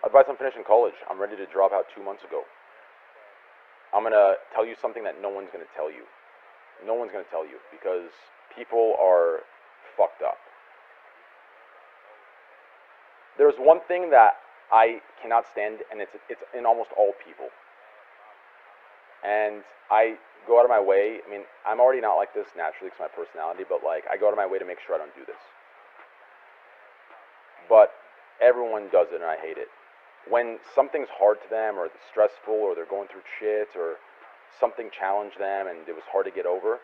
Advice on finishing college. I'm ready to drop out 2 months ago. I'm gonna tell you something that no one's gonna tell you. No one's gonna tell you because people are fucked up. There's one thing that I cannot stand, and it's in almost all people. And I go out of my way. I mean, I'm already not like this naturally because my personality, but like I go out of my way to make sure I don't do this. But everyone does it, and I hate it. When something's hard to them, or it's stressful, or they're going through shit, or something challenged them and it was hard to get over,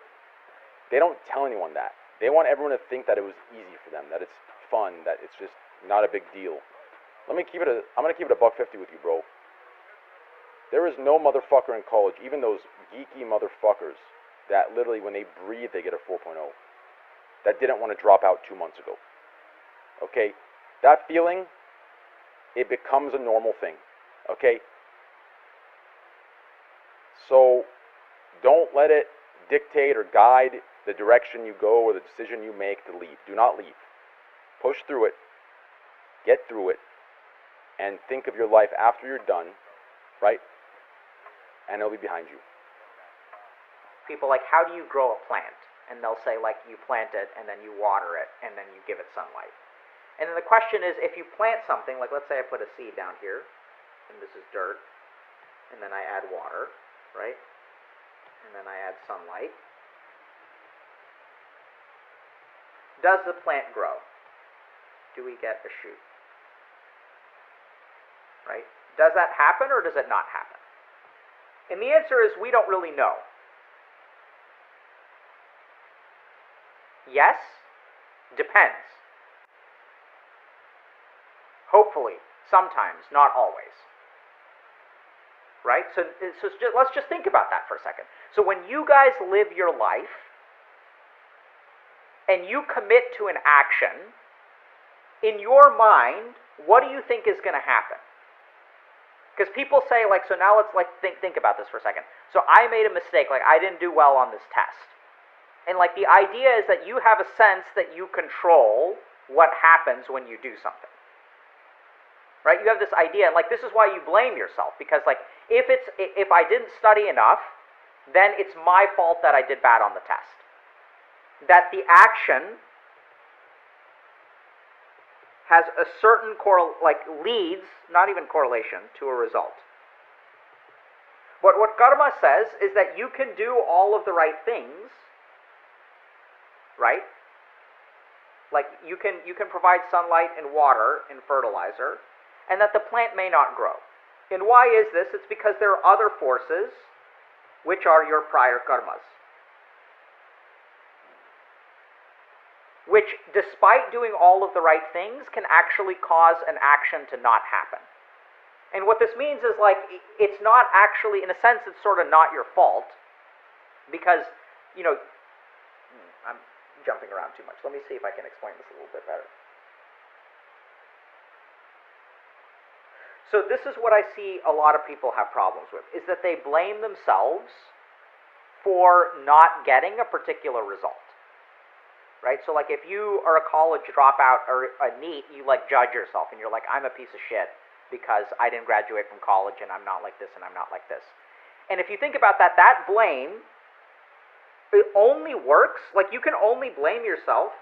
they don't tell anyone that. They want everyone to think that it was easy for them, that it's fun, that it's just not a big deal. I'm gonna keep it a $1.50 with you, bro. There is no motherfucker in college, even those geeky motherfuckers, that literally when they breathe they get a 4.0, that didn't want to drop out 2 months ago. Okay? That feeling, it becomes a normal thing. Okay? So don't let it dictate or guide the direction you go or the decision you make to leave. Do not leave. Push through it, get through it, and think of your life after you're done, right? And it'll be behind you. People like, how do you grow a plant? And they'll say, like, you plant it, and then you water it, and then you give it sunlight. And then the question is, if you plant something, like let's say I put a seed down here, and this is dirt, and then I add water, right? And then I add sunlight. Does the plant grow? Do we get a shoot? Right? Does that happen or does it not happen? And the answer is we don't really know. Yes, depends. Hopefully, sometimes, not always. Right? So let's just think about that for a second. So when you guys live your life and you commit to an action, in your mind, what do you think is going to happen? Because people say, like, so now let's like think about this for a second. So I made a mistake, like I didn't do well on this test. And like the idea is that you have a sense that you control what happens when you do something. Right? You have this idea, and like this is why you blame yourself, because like if I didn't study enough, then it's my fault that I did bad on the test. That the action has a certain leads, not even correlation, to a result. But what karma says is that you can do all of the right things, right? Like you can provide sunlight and water and fertilizer, and that the plant may not grow. And why is this? It's because there are other forces, which are your prior karmas, which, despite doing all of the right things, can actually cause an action to not happen. And what this means is, like, it's not actually, in a sense, it's sort of not your fault, because, you know, I'm jumping around too much. Let me see if I can explain this a little bit better. So this is what I see a lot of people have problems with, is that they blame themselves for not getting a particular result. Right? So like if you are a college dropout or a NEET, you like judge yourself and you're like, I'm a piece of shit because I didn't graduate from college and I'm not like this and I'm not like this. And if you think about that, that blame, it only works, like you can only blame yourself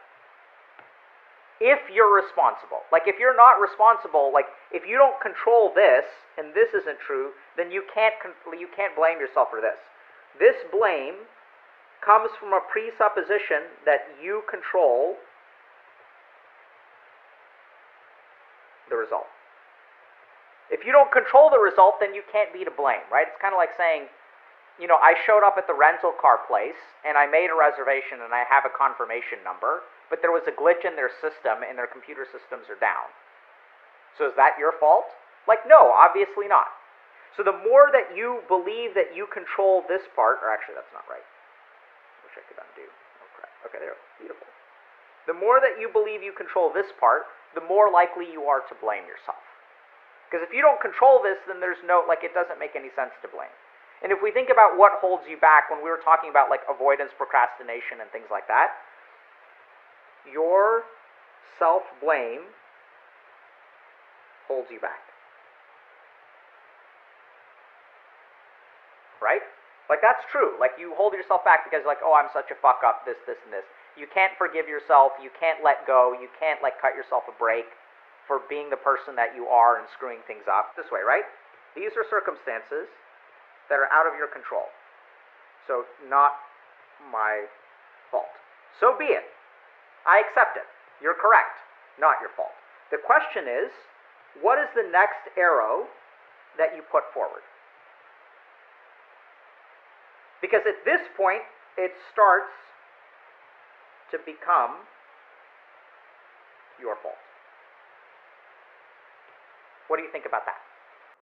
if you're responsible. Like if you're not responsible, like if you don't control this and this isn't true, then you can't blame yourself for this. This blame comes from a presupposition that you control the result. If you don't control the result, then you can't be to blame, right? It's kind of like saying, you know, I showed up at the rental car place and I made a reservation and I have a confirmation number, but there was a glitch in their system and their computer systems are down. So is that your fault? Like, no, obviously not. So the more that you believe that you control this part, or actually that's not right. I could undo. Oh crap. Okay, there. Beautiful. The more that you believe you control this part, the more likely you are to blame yourself. Because if you don't control this, then there's no, like, it doesn't make any sense to blame. And if we think about what holds you back, when we were talking about like avoidance, procrastination, and things like that, your self-blame holds you back. right? Like, that's true. Like, you hold yourself back because, like, oh, I'm such a fuck up, this, and this. You can't forgive yourself. You can't let go. You can't, like, cut yourself a break for being the person that you are and screwing things up this way, right? These are circumstances that are out of your control. So, not my fault. So be it. I accept it. You're correct. Not your fault. The question is, what is the next arrow that you put forward? Because at this point, it starts to become your fault. What do you think about that?